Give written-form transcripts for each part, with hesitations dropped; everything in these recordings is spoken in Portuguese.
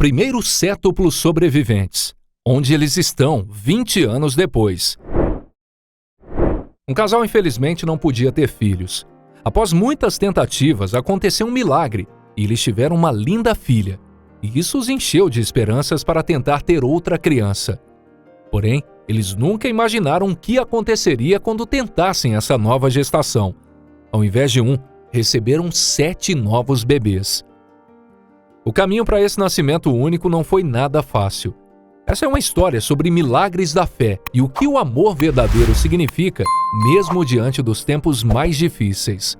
Primeiros cétuplos sobreviventes. Onde eles estão 20 anos depois. Um casal infelizmente não podia ter filhos. Após muitas tentativas, aconteceu um milagre e eles tiveram uma linda filha. E isso os encheu de esperanças para tentar ter outra criança. Porém, eles nunca imaginaram o que aconteceria quando tentassem essa nova gestação. Ao invés de um, receberam 7 novos bebês. O caminho para esse nascimento único não foi nada fácil. Essa é uma história sobre milagres da fé e o que o amor verdadeiro significa, mesmo diante dos tempos mais difíceis.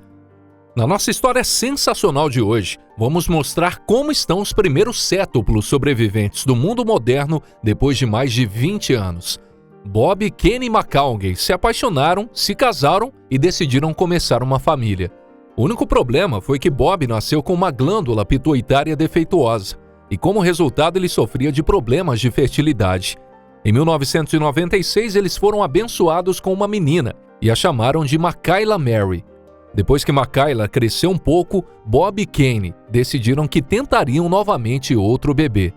Na nossa história sensacional de hoje, vamos mostrar como estão os primeiros cétuplos sobreviventes do mundo moderno depois de mais de 20 anos. Bob e Kenny McCaughey se apaixonaram, se casaram e decidiram começar uma família. O único problema foi que Bob nasceu com uma glândula pituitária defeituosa e, como resultado, ele sofria de problemas de fertilidade. Em 1996, eles foram abençoados com uma menina e a chamaram de Makayla Mary. Depois que Makayla cresceu um pouco, Bob e Kenny decidiram que tentariam novamente outro bebê.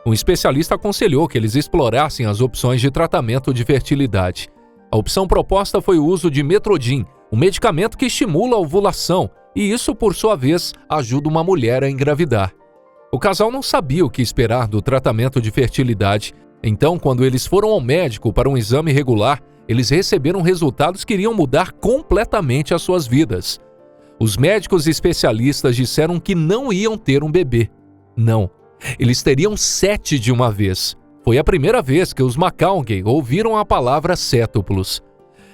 Um especialista aconselhou que eles explorassem as opções de tratamento de fertilidade. A opção proposta foi o uso de Metrodin, um medicamento que estimula a ovulação e isso, por sua vez, ajuda uma mulher a engravidar. O casal não sabia o que esperar do tratamento de fertilidade, então, quando eles foram ao médico para um exame regular, eles receberam resultados que iriam mudar completamente as suas vidas. Os médicos especialistas disseram que não iam ter um bebê. Não, eles teriam 7 de uma vez. Foi a primeira vez que os McCaughey ouviram a palavra cétuplos.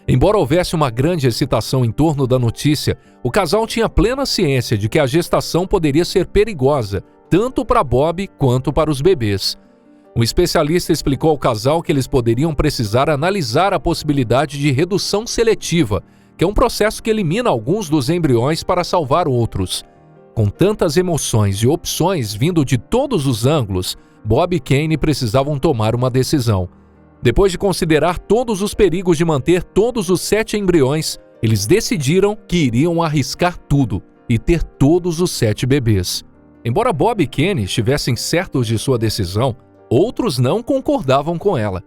Embora houvesse uma grande excitação em torno da notícia, o casal tinha plena ciência de que a gestação poderia ser perigosa, tanto para Bob quanto para os bebês. Um especialista explicou ao casal que eles poderiam precisar analisar a possibilidade de redução seletiva, que é um processo que elimina alguns dos embriões para salvar outros. Com tantas emoções e opções vindo de todos os ângulos, Bob e Kenny precisavam tomar uma decisão. Depois de considerar todos os perigos de manter todos os 7 embriões, eles decidiram que iriam arriscar tudo e ter todos os 7 bebês. Embora Bob e Kenny estivessem certos de sua decisão, outros não concordavam com ela.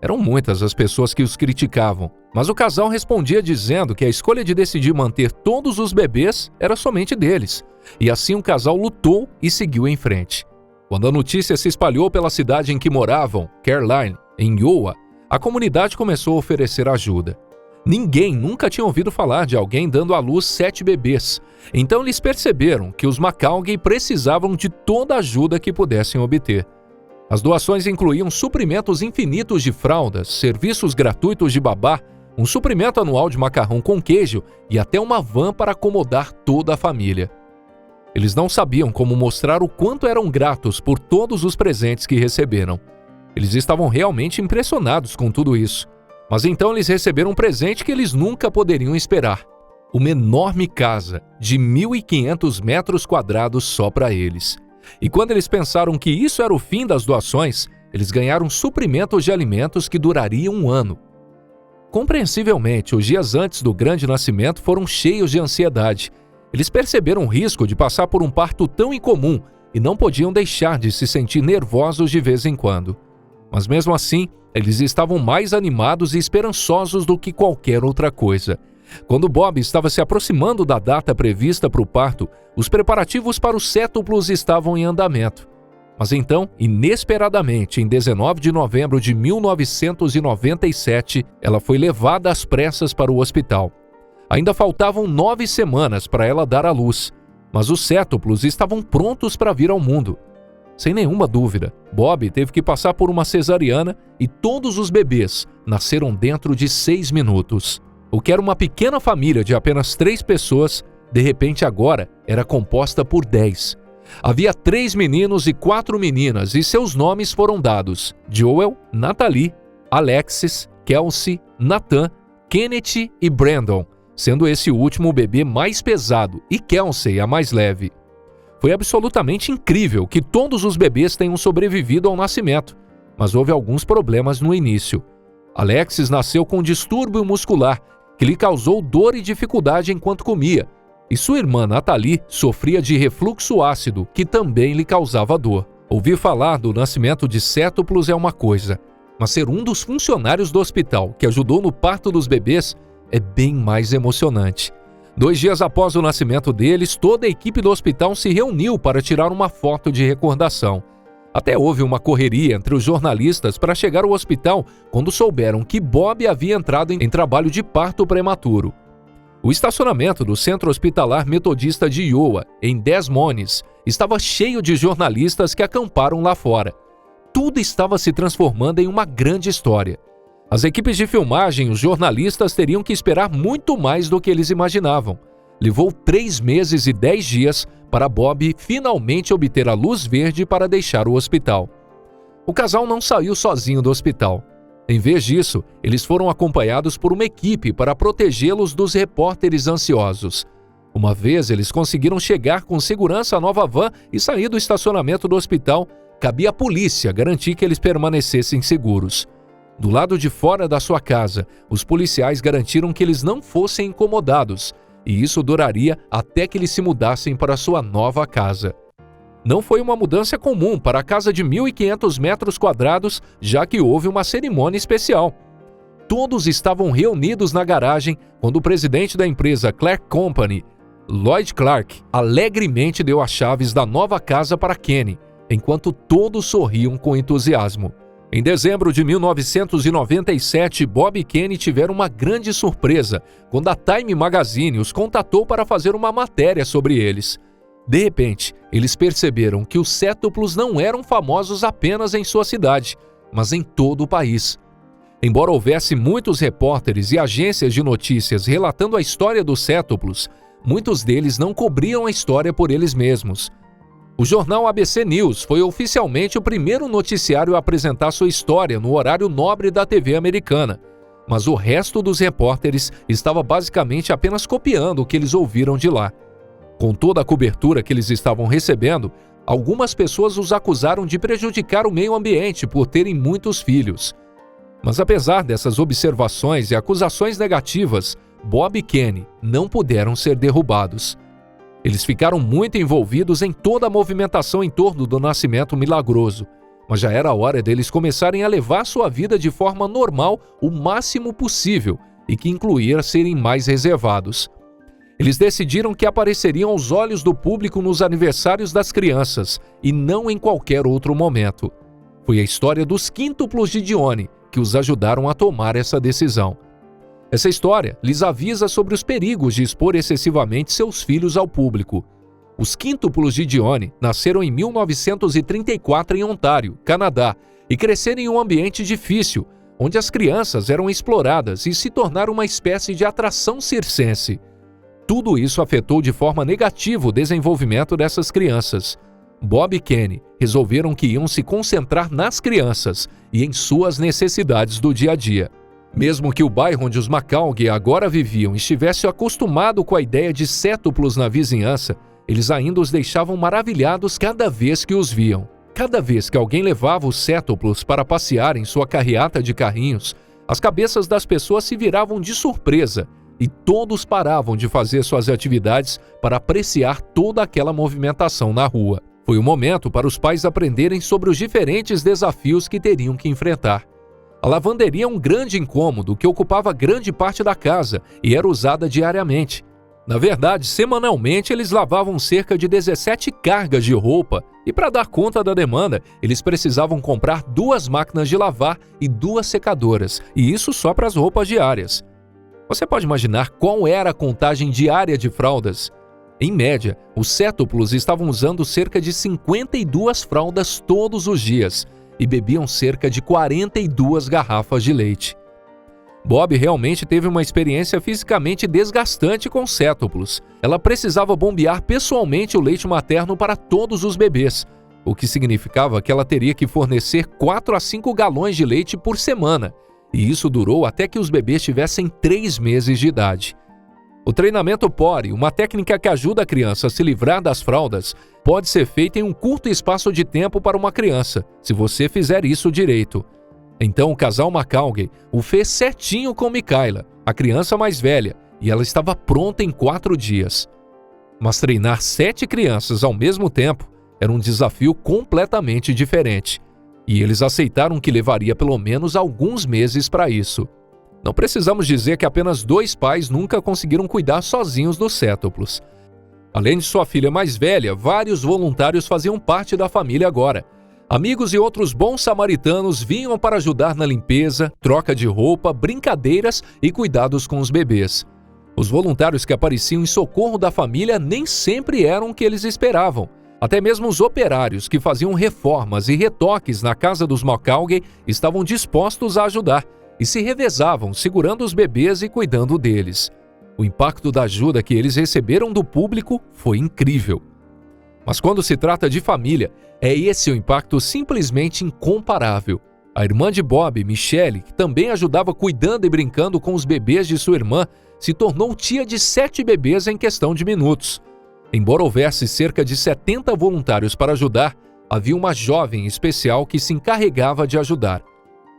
Eram muitas as pessoas que os criticavam, mas o casal respondia dizendo que a escolha de decidir manter todos os bebês era somente deles. E assim o casal lutou e seguiu em frente. Quando a notícia se espalhou pela cidade em que moravam, Caroline, em Iowa, a comunidade começou a oferecer ajuda. Ninguém nunca tinha ouvido falar de alguém dando à luz 7 bebês. Então eles perceberam que os McCaughey precisavam de toda a ajuda que pudessem obter. As doações incluíam suprimentos infinitos de fraldas, serviços gratuitos de babá, um suprimento anual de macarrão com queijo e até uma van para acomodar toda a família. Eles não sabiam como mostrar o quanto eram gratos por todos os presentes que receberam. Eles estavam realmente impressionados com tudo isso. Mas então eles receberam um presente que eles nunca poderiam esperar. Uma enorme casa de 1.500 metros quadrados só para eles. E quando eles pensaram que isso era o fim das doações, eles ganharam suprimentos de alimentos que durariam 1 ano. Compreensivelmente, os dias antes do grande nascimento foram cheios de ansiedade. Eles perceberam o risco de passar por um parto tão incomum e não podiam deixar de se sentir nervosos de vez em quando. Mas mesmo assim, eles estavam mais animados e esperançosos do que qualquer outra coisa. Quando Bob estava se aproximando da data prevista para o parto, os preparativos para os cétuplos estavam em andamento. Mas então, inesperadamente, em 19 de novembro de 1997, ela foi levada às pressas para o hospital. Ainda faltavam 9 semanas para ela dar à luz, mas os cétuplos estavam prontos para vir ao mundo. Sem nenhuma dúvida, Bob teve que passar por uma cesariana e todos os bebês nasceram dentro de 6 minutos. O que era uma pequena família de apenas 3 pessoas, de repente agora era composta por 10. Havia 3 meninos e 4 meninas e seus nomes foram dados: Joel, Natalie, Alexis, Kelsey, Nathan, Kenneth e Brandon, sendo esse último o bebê mais pesado e Kelsey a mais leve. Foi absolutamente incrível que todos os bebês tenham sobrevivido ao nascimento, mas houve alguns problemas no início. Alexis nasceu com um distúrbio muscular que lhe causou dor e dificuldade enquanto comia, e sua irmã Natalie sofria de refluxo ácido, que também lhe causava dor. Ouvir falar do nascimento de cétuplos é uma coisa, mas ser um dos funcionários do hospital que ajudou no parto dos bebês é bem mais emocionante. 2 dias após o nascimento deles, toda a equipe do hospital se reuniu para tirar uma foto de recordação. Até houve uma correria entre os jornalistas para chegar ao hospital quando souberam que Bob havia entrado em trabalho de parto prematuro. O estacionamento do Centro Hospitalar Metodista de Iowa, em Des Moines, estava cheio de jornalistas que acamparam lá fora. Tudo estava se transformando em uma grande história. As equipes de filmagem e os jornalistas teriam que esperar muito mais do que eles imaginavam. Levou 3 meses e 10 dias para Bob finalmente obter a luz verde para deixar o hospital. O casal não saiu sozinho do hospital. Em vez disso, eles foram acompanhados por uma equipe para protegê-los dos repórteres ansiosos. Uma vez eles conseguiram chegar com segurança à nova van e sair do estacionamento do hospital, cabia à polícia garantir que eles permanecessem seguros. Do lado de fora da sua casa, os policiais garantiram que eles não fossem incomodados, e isso duraria até que eles se mudassem para sua nova casa. Não foi uma mudança comum para a casa de 1.500 metros quadrados, já que houve uma cerimônia especial. Todos estavam reunidos na garagem quando o presidente da empresa Clark Company, Lloyd Clark, alegremente deu as chaves da nova casa para Kenny, enquanto todos sorriam com entusiasmo. Em dezembro de 1997, Bob e Kenny tiveram uma grande surpresa quando a Time Magazine os contatou para fazer uma matéria sobre eles. De repente, eles perceberam que os cétuplos não eram famosos apenas em sua cidade, mas em todo o país. Embora houvesse muitos repórteres e agências de notícias relatando a história dos cétuplos, muitos deles não cobriam a história por eles mesmos. O jornal ABC News foi oficialmente o primeiro noticiário a apresentar sua história no horário nobre da TV americana, mas o resto dos repórteres estava basicamente apenas copiando o que eles ouviram de lá. Com toda a cobertura que eles estavam recebendo, algumas pessoas os acusaram de prejudicar o meio ambiente por terem muitos filhos. Mas apesar dessas observações e acusações negativas, Bob e Kenny não puderam ser derrubados. Eles ficaram muito envolvidos em toda a movimentação em torno do nascimento milagroso, mas já era hora deles começarem a levar sua vida de forma normal o máximo possível e que incluía serem mais reservados. Eles decidiram que apareceriam aos olhos do público nos aniversários das crianças e não em qualquer outro momento. Foi a história dos quíntuplos de Dionne que os ajudaram a tomar essa decisão. Essa história lhes avisa sobre os perigos de expor excessivamente seus filhos ao público. Os quíntuplos de Dionne nasceram em 1934 em Ontário, Canadá, e cresceram em um ambiente difícil, onde as crianças eram exploradas e se tornaram uma espécie de atração circense. Tudo isso afetou de forma negativa o desenvolvimento dessas crianças. Bob e Kenny resolveram que iam se concentrar nas crianças e em suas necessidades do dia a dia. Mesmo que o bairro onde os McCaughey agora viviam estivesse acostumado com a ideia de cétuplos na vizinhança, eles ainda os deixavam maravilhados cada vez que os viam. Cada vez que alguém levava os cétuplos para passear em sua carreata de carrinhos, as cabeças das pessoas se viravam de surpresa e todos paravam de fazer suas atividades para apreciar toda aquela movimentação na rua. Foi o momento para os pais aprenderem sobre os diferentes desafios que teriam que enfrentar. A lavanderia é um grande incômodo que ocupava grande parte da casa e era usada diariamente. Na verdade, semanalmente eles lavavam cerca de 17 cargas de roupa e para dar conta da demanda, eles precisavam comprar 2 máquinas de lavar e 2 secadoras, e isso só para as roupas diárias. Você pode imaginar qual era a contagem diária de fraldas? Em média, os cétuplos estavam usando cerca de 52 fraldas todos os dias e bebiam cerca de 42 garrafas de leite. Bob realmente teve uma experiência fisicamente desgastante com cétuplos. Ela precisava bombear pessoalmente o leite materno para todos os bebês, o que significava que ela teria que fornecer 4 a 5 galões de leite por semana, e isso durou até que os bebês tivessem 3 meses de idade. O treinamento PORI, uma técnica que ajuda a criança a se livrar das fraldas, pode ser feito em um curto espaço de tempo para uma criança, se você fizer isso direito. Então o casal McCaughey o fez certinho com Michaela, a criança mais velha, e ela estava pronta em 4 dias. Mas treinar 7 crianças ao mesmo tempo era um desafio completamente diferente, e eles aceitaram que levaria pelo menos alguns meses para isso. Não precisamos dizer que apenas 2 pais nunca conseguiram cuidar sozinhos dos cétuplos. Além de sua filha mais velha, vários voluntários faziam parte da família agora. Amigos e outros bons samaritanos vinham para ajudar na limpeza, troca de roupa, brincadeiras e cuidados com os bebês. Os voluntários que apareciam em socorro da família nem sempre eram o que eles esperavam. Até mesmo os operários que faziam reformas e retoques na casa dos McCaughey estavam dispostos a ajudar e se revezavam segurando os bebês e cuidando deles. O impacto da ajuda que eles receberam do público foi incrível. Mas quando se trata de família, é esse o impacto simplesmente incomparável. A irmã de Bob, Michelle, que também ajudava cuidando e brincando com os bebês de sua irmã, se tornou tia de 7 bebês em questão de minutos. Embora houvesse cerca de 70 voluntários para ajudar, havia uma jovem especial que se encarregava de ajudar.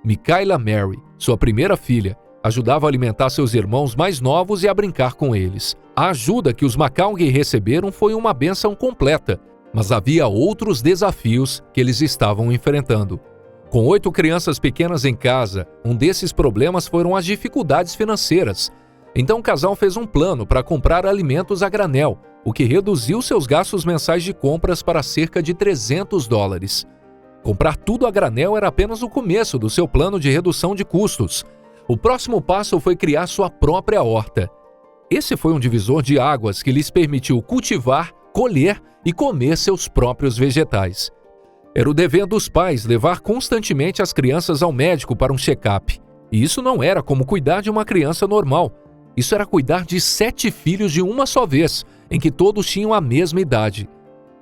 Michaela Mary, sua primeira filha, ajudava a alimentar seus irmãos mais novos e a brincar com eles. A ajuda que os McCaughey receberam foi uma bênção completa, mas havia outros desafios que eles estavam enfrentando. Com 8 crianças pequenas em casa, um desses problemas foram as dificuldades financeiras. Então o casal fez um plano para comprar alimentos a granel, o que reduziu seus gastos mensais de compras para cerca de $300. Comprar tudo a granel era apenas o começo do seu plano de redução de custos. O próximo passo foi criar sua própria horta. Esse foi um divisor de águas que lhes permitiu cultivar, colher e comer seus próprios vegetais. Era o dever dos pais levar constantemente as crianças ao médico para um check-up. E isso não era como cuidar de uma criança normal. Isso era cuidar de 7 filhos de uma só vez, em que todos tinham a mesma idade.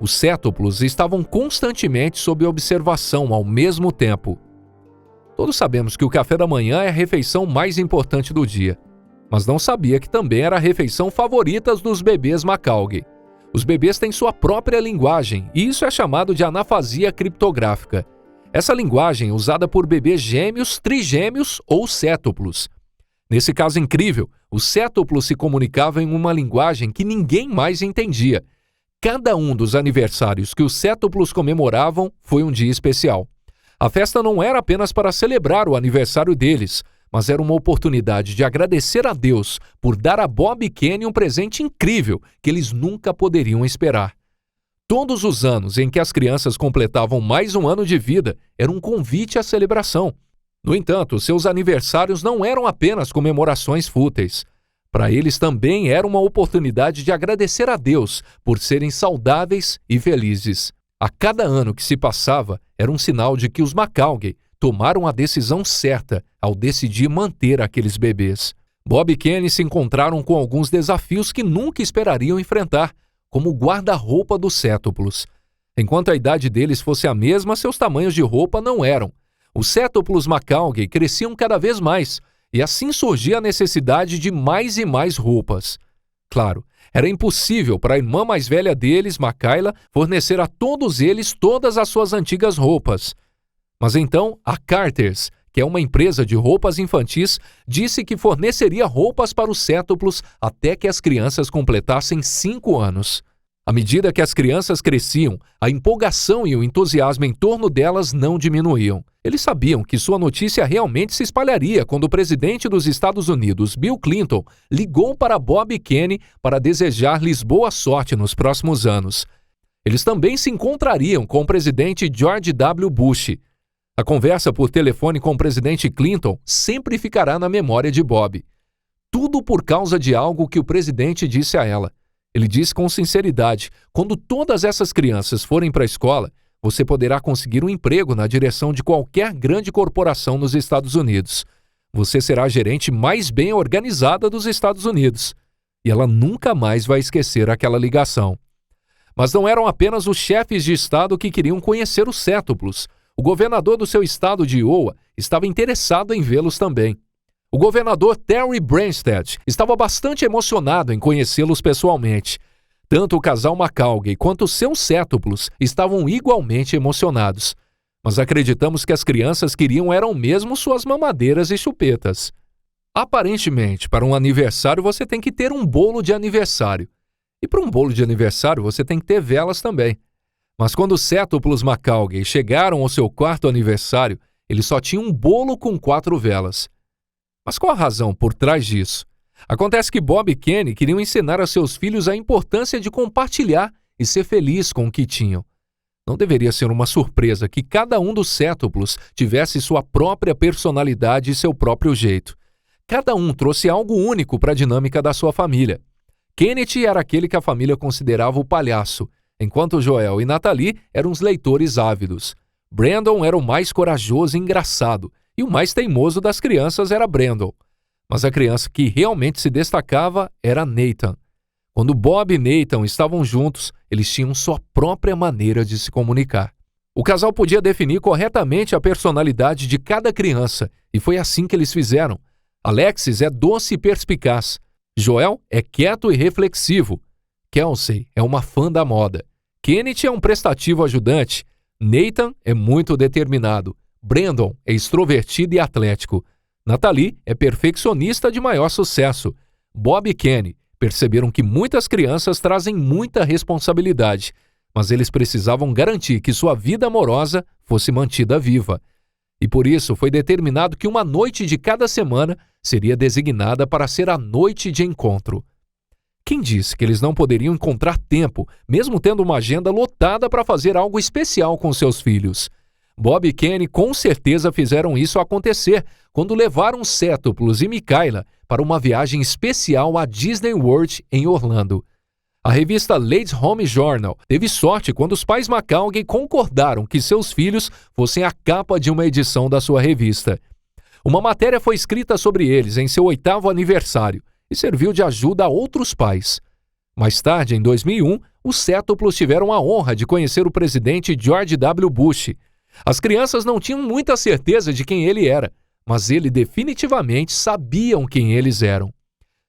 Os cétuplos estavam constantemente sob observação ao mesmo tempo. Todos sabemos que o café da manhã é a refeição mais importante do dia, mas não sabia que também era a refeição favorita dos bebês McCaughey. Os bebês têm sua própria linguagem, e isso é chamado de anafasia criptográfica. Essa linguagem é usada por bebês gêmeos, trigêmeos ou cétuplos. Nesse caso incrível, os cétuplos se comunicavam em uma linguagem que ninguém mais entendia. Cada um dos aniversários que os cétuplos comemoravam foi um dia especial. A festa não era apenas para celebrar o aniversário deles, mas era uma oportunidade de agradecer a Deus por dar a Bob e Kenny um presente incrível que eles nunca poderiam esperar. Todos os anos em que as crianças completavam mais um ano de vida era um convite à celebração. No entanto, seus aniversários não eram apenas comemorações fúteis. Para eles também era uma oportunidade de agradecer a Deus por serem saudáveis e felizes. A cada ano que se passava era um sinal de que os McCaughey tomaram a decisão certa ao decidir manter aqueles bebês. Bob e Kenny se encontraram com alguns desafios que nunca esperariam enfrentar, como o guarda-roupa dos cétuplos. Enquanto a idade deles fosse a mesma, seus tamanhos de roupa não eram. Os cétuplos McCaughey cresciam cada vez mais, e assim surgia a necessidade de mais e mais roupas. Claro, era impossível para a irmã mais velha deles, Michaela, fornecer a todos eles todas as suas antigas roupas. Mas então, a Carter's, que é uma empresa de roupas infantis, disse que forneceria roupas para os cétuplos até que as crianças completassem 5 anos. À medida que as crianças cresciam, a empolgação e o entusiasmo em torno delas não diminuíam. Eles sabiam que sua notícia realmente se espalharia quando o presidente dos Estados Unidos, Bill Clinton, ligou para Bob e Kenny para desejar-lhes boa sorte nos próximos anos. Eles também se encontrariam com o presidente George W. Bush. A conversa por telefone com o presidente Clinton sempre ficará na memória de Bob. Tudo por causa de algo que o presidente disse a ela. Ele disse com sinceridade: quando todas essas crianças forem para a escola, você poderá conseguir um emprego na direção de qualquer grande corporação nos Estados Unidos. Você será a gerente mais bem organizada dos Estados Unidos. E ela nunca mais vai esquecer aquela ligação. Mas não eram apenas os chefes de estado que queriam conhecer os cétuplos. O governador do seu estado de Iowa estava interessado em vê-los também. O governador Terry Branstad estava bastante emocionado em conhecê-los pessoalmente. Tanto o casal McCaughey quanto seus cétuplos estavam igualmente emocionados. Mas acreditamos que as crianças queriam eram mesmo suas mamadeiras e chupetas. Aparentemente, para um aniversário você tem que ter um bolo de aniversário. E para um bolo de aniversário você tem que ter velas também. Mas quando os cétuplos McCaughey chegaram ao seu 4º aniversário, eles só tinham um bolo com 4 velas. Mas qual a razão por trás disso? Acontece que Bob e Kenny queriam ensinar a seus filhos a importância de compartilhar e ser feliz com o que tinham. Não deveria ser uma surpresa que cada um dos cétuplos tivesse sua própria personalidade e seu próprio jeito. Cada um trouxe algo único para a dinâmica da sua família. Kenneth era aquele que a família considerava o palhaço, enquanto Joel e Natalie eram os leitores ávidos. Brandon era o mais corajoso e engraçado, e o mais teimoso das crianças era Brandon. Mas a criança que realmente se destacava era Nathan. Quando Bob e Nathan estavam juntos, eles tinham sua própria maneira de se comunicar. O casal podia definir corretamente a personalidade de cada criança, e foi assim que eles fizeram. Alexis é doce e perspicaz. Joel é quieto e reflexivo. Kelsey é uma fã da moda. Kenneth é um prestativo ajudante. Nathan é muito determinado. Brandon é extrovertido e atlético. Natalie é perfeccionista de maior sucesso. Bob e Kenny perceberam que muitas crianças trazem muita responsabilidade, mas eles precisavam garantir que sua vida amorosa fosse mantida viva. E por isso foi determinado que uma noite de cada semana seria designada para ser a noite de encontro. Quem disse que eles não poderiam encontrar tempo, mesmo tendo uma agenda lotada para fazer algo especial com seus filhos? Bob e Kenny com certeza fizeram isso acontecer quando levaram cétuplos e Michaela para uma viagem especial à Disney World em Orlando. A revista Ladies Home Journal teve sorte quando os pais McCaughey concordaram que seus filhos fossem a capa de uma edição da sua revista. Uma matéria foi escrita sobre eles em seu 8º aniversário e serviu de ajuda a outros pais. Mais tarde, em 2001, os cétuplos tiveram a honra de conhecer o presidente George W. Bush. As crianças não tinham muita certeza de quem ele era, mas ele definitivamente sabiam quem eles eram.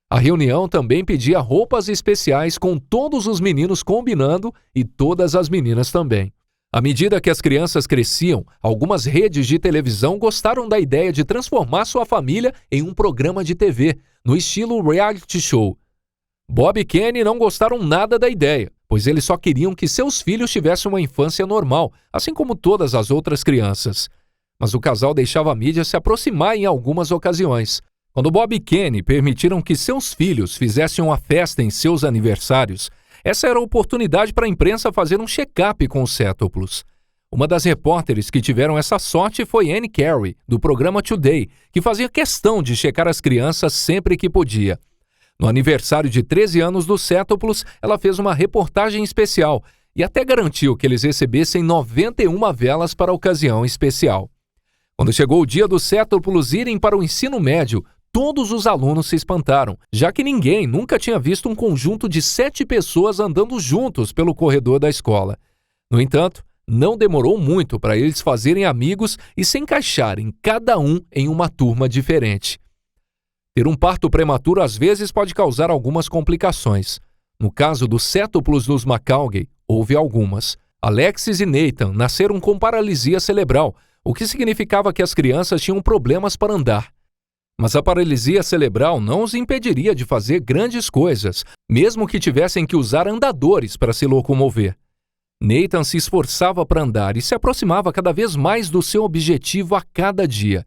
A reunião também pedia roupas especiais com todos os meninos combinando e todas as meninas também. À medida que as crianças cresciam, algumas redes de televisão gostaram da ideia de transformar sua família em um programa de TV, no estilo reality show. Bob e Kenny não gostaram nada da ideia, pois eles só queriam que seus filhos tivessem uma infância normal, assim como todas as outras crianças. Mas o casal deixava a mídia se aproximar em algumas ocasiões. Quando Bob e Kenny permitiram que seus filhos fizessem uma festa em seus aniversários, essa era a oportunidade para a imprensa fazer um check-up com os cétuplos. Uma das repórteres que tiveram essa sorte foi Anne Carey, do programa Today, que fazia questão de checar as crianças sempre que podia. No aniversário de 13 anos dos cétuplos, ela fez uma reportagem especial e até garantiu que eles recebessem 91 velas para a ocasião especial. Quando chegou o dia dos cétuplos irem para o ensino médio, todos os alunos se espantaram, já que ninguém nunca tinha visto um conjunto de 7 pessoas andando juntos pelo corredor da escola. No entanto, não demorou muito para eles fazerem amigos e se encaixarem cada um em uma turma diferente. Ter um parto prematuro às vezes pode causar algumas complicações. No caso dos cétuplos dos McCaughey, houve algumas. Alexis e Nathan nasceram com paralisia cerebral, o que significava que as crianças tinham problemas para andar. Mas a paralisia cerebral não os impediria de fazer grandes coisas, mesmo que tivessem que usar andadores para se locomover. Nathan se esforçava para andar e se aproximava cada vez mais do seu objetivo a cada dia.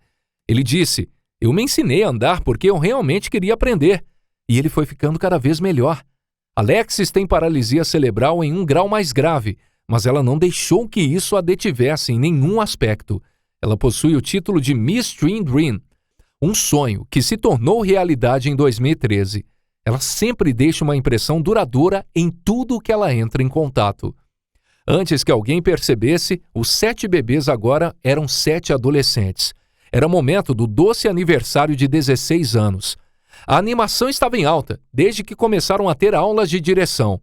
Ele disse: "Eu me ensinei a andar porque eu realmente queria aprender." E ele foi ficando cada vez melhor. Alexis tem paralisia cerebral em um grau mais grave, mas ela não deixou que isso a detivesse em nenhum aspecto. Ela possui o título de Miss Teen Dream, um sonho que se tornou realidade em 2013. Ela sempre deixa uma impressão duradoura em tudo que ela entra em contato. Antes que alguém percebesse, os 7 bebês agora eram 7 adolescentes. Era momento do doce aniversário de 16 anos. A animação estava em alta, desde que começaram a ter aulas de direção.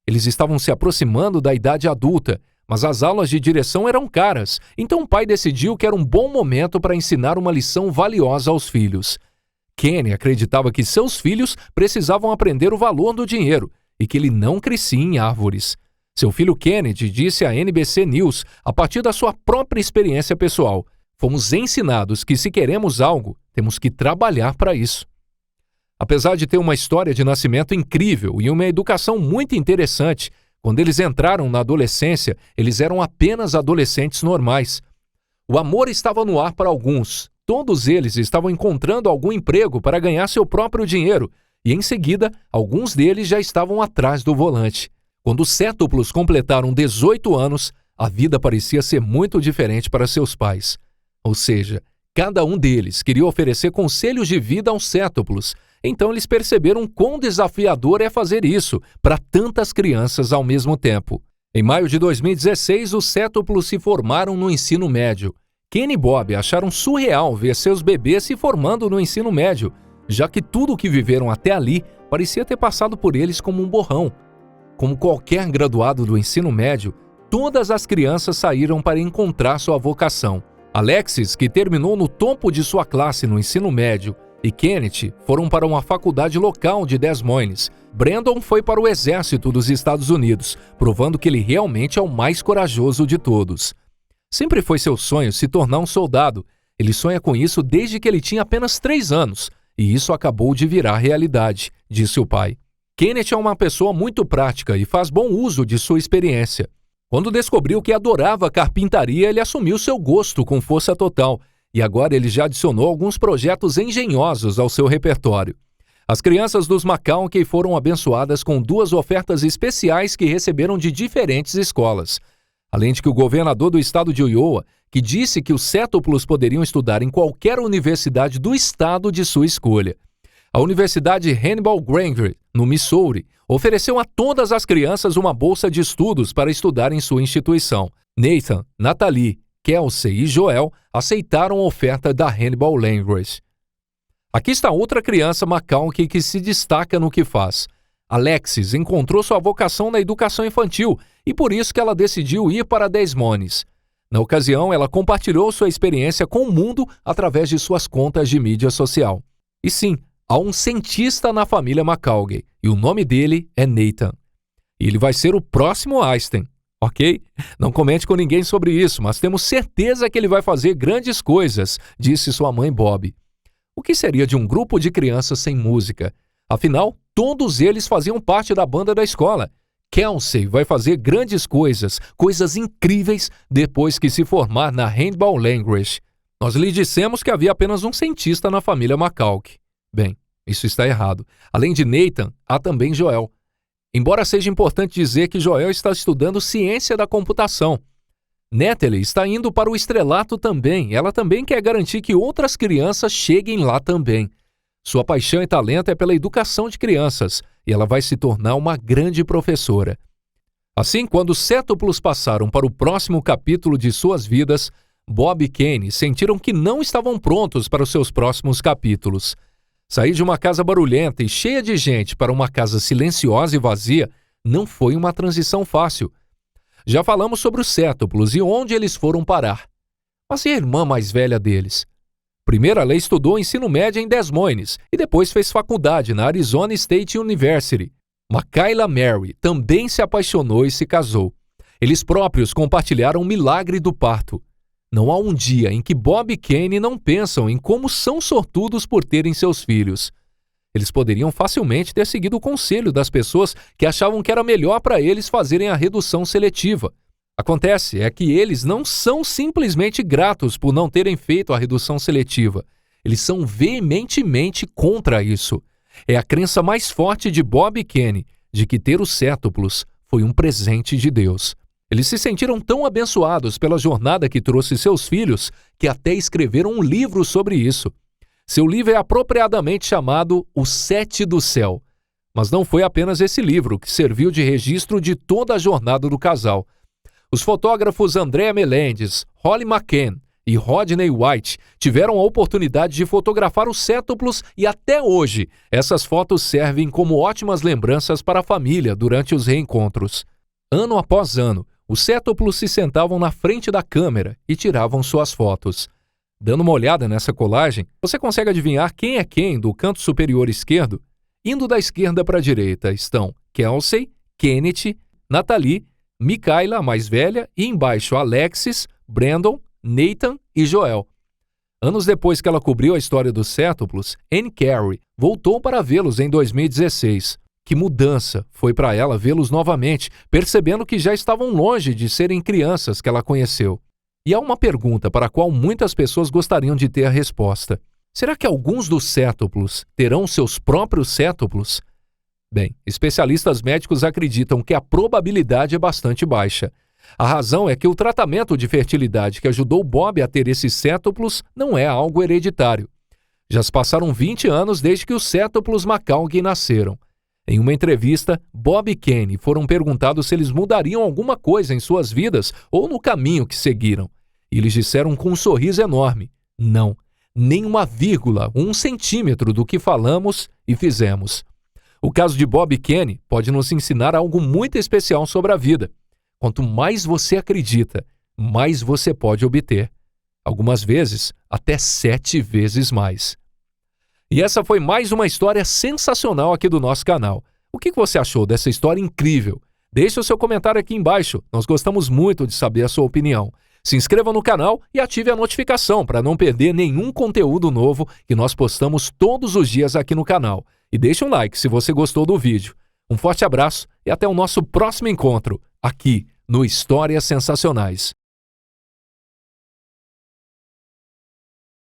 Eles estavam se aproximando da idade adulta, mas as aulas de direção eram caras, então o pai decidiu que era um bom momento para ensinar uma lição valiosa aos filhos. Kenny acreditava que seus filhos precisavam aprender o valor do dinheiro e que ele não crescia em árvores. Seu filho Kennedy disse à NBC News, a partir da sua própria experiência pessoal: "Fomos ensinados que se queremos algo, temos que trabalhar para isso." Apesar de ter uma história de nascimento incrível e uma educação muito interessante, Quando eles entraram na adolescência, eles eram apenas adolescentes normais. O amor estava no ar para alguns. Todos eles estavam encontrando algum emprego para ganhar seu próprio dinheiro, e em seguida, alguns deles já estavam atrás do volante. Quando os sétuplos completaram 18 anos, a vida parecia ser muito diferente para seus pais. Ou seja, cada um deles queria oferecer conselhos de vida aos sétuplos, então eles perceberam quão desafiador é fazer isso para tantas crianças ao mesmo tempo. Em maio de 2016, os sétuplos se formaram no ensino médio. Ken e Bob acharam surreal ver seus bebês se formando no ensino médio, já que tudo o que viveram até ali parecia ter passado por eles como um borrão. Como qualquer graduado do ensino médio, todas as crianças saíram para encontrar sua vocação. Alexis, que terminou no topo de sua classe no ensino médio, e Kenneth foram para uma faculdade local de Des Moines. Brandon foi para o exército dos Estados Unidos, provando que ele realmente é o mais corajoso de todos. Sempre foi seu sonho se tornar um soldado. Ele sonha com isso desde que ele tinha apenas 3 anos, e isso acabou de virar realidade, disse o pai. Kenneth é uma pessoa muito prática e faz bom uso de sua experiência. Quando descobriu que adorava carpintaria, ele assumiu seu gosto com força total, e agora ele já adicionou alguns projetos engenhosos ao seu repertório. As crianças dos McConkey foram abençoadas com 2 ofertas especiais que receberam de diferentes escolas. Além de que o governador do estado de Iowa, que disse que os sétuplos poderiam estudar em qualquer universidade do estado de sua escolha. A Universidade Hannibal Granger, no Missouri, ofereceu a todas as crianças uma bolsa de estudos para estudar em sua instituição. Nathan, Natalie, Kelsey e Joel aceitaram a oferta da Hannibal Language. Aqui está outra criança McConkey que se destaca no que faz. Alexis encontrou sua vocação na educação infantil e por isso que ela decidiu ir para Des Moines. Na ocasião, ela compartilhou sua experiência com o mundo através de suas contas de mídia social. E sim, há um cientista na família McConkey e o nome dele é Nathan. E ele vai ser o próximo Einstein, ok? Não comente com ninguém sobre isso, mas temos certeza que ele vai fazer grandes coisas, disse sua mãe Bob. O que seria de um grupo de crianças sem música? Afinal, todos eles faziam parte da banda da escola. Kelsey vai fazer grandes coisas, coisas incríveis, depois que se formar na Hannibal Language. Nós lhe dissemos que havia apenas um cientista na família McConkey. Bem, isso está errado. Além de Nathan, há também Joel. Embora seja importante dizer que Joel está estudando ciência da computação. Natalie está indo para o estrelato também. Ela também quer garantir que outras crianças cheguem lá também. Sua paixão e talento é pela educação de crianças, e ela vai se tornar uma grande professora. Assim, quando os sétuplos passaram para o próximo capítulo de suas vidas, Bob e Kenny sentiram que não estavam prontos para os seus próximos capítulos. Sair de uma casa barulhenta e cheia de gente para uma casa silenciosa e vazia não foi uma transição fácil. Já falamos sobre os sétuplos e onde eles foram parar. Mas e a irmã mais velha deles? Primeiro, ela estudou ensino médio em Des Moines e depois fez faculdade na Arizona State University. Makayla Mary também se apaixonou e se casou. Eles próprios compartilharam o milagre do parto. Não há um dia em que Bob e Kenny não pensam em como são sortudos por terem seus filhos. Eles poderiam facilmente ter seguido o conselho das pessoas que achavam que era melhor para eles fazerem a redução seletiva. Acontece é que eles não são simplesmente gratos por não terem feito a redução seletiva. Eles são veementemente contra isso. É a crença mais forte de Bob e Kenny de que ter os sétuplos foi um presente de Deus. Eles se sentiram tão abençoados pela jornada que trouxe seus filhos que até escreveram um livro sobre isso. Seu livro é apropriadamente chamado O Sete do Céu. Mas não foi apenas esse livro que serviu de registro de toda a jornada do casal. Os fotógrafos Andrea Melendez, Holly McCann e Rodney White tiveram a oportunidade de fotografar os sétuplos e até hoje essas fotos servem como ótimas lembranças para a família durante os reencontros. Ano após ano, os sétuplos se sentavam na frente da câmera e tiravam suas fotos. Dando uma olhada nessa colagem, você consegue adivinhar quem é quem do canto superior esquerdo? Indo da esquerda para a direita estão Kelsey, Kenneth, Natalie, Makayla, a mais velha, e embaixo Alexis, Brandon, Nathan e Joel. Anos depois que ela cobriu a história dos sétuplos, Anne Carey voltou para vê-los em 2016. Que mudança foi para ela vê-los novamente, percebendo que já estavam longe de serem crianças que ela conheceu. E há uma pergunta para a qual muitas pessoas gostariam de ter a resposta. Será que alguns dos cétuplos terão seus próprios cétuplos? Bem, especialistas médicos acreditam que a probabilidade é bastante baixa. A razão é que o tratamento de fertilidade que ajudou Bob a ter esses cétuplos não é algo hereditário. Já se passaram 20 anos desde que os cétuplos McCaughey nasceram. Em uma entrevista, Bob e Kenny foram perguntados se eles mudariam alguma coisa em suas vidas ou no caminho que seguiram. E eles disseram com um sorriso enorme: não, nem uma vírgula, 1 centímetro do que falamos e fizemos. O caso de Bob e Kenny pode nos ensinar algo muito especial sobre a vida. Quanto mais você acredita, mais você pode obter. Algumas vezes, até 7 vezes mais. E essa foi mais uma história sensacional aqui do nosso canal. O que você achou dessa história incrível? Deixe o seu comentário aqui embaixo. Nós gostamos muito de saber a sua opinião. Se inscreva no canal e ative a notificação para não perder nenhum conteúdo novo que nós postamos todos os dias aqui no canal. E deixe um like se você gostou do vídeo. Um forte abraço e até o nosso próximo encontro, aqui no Histórias Sensacionais.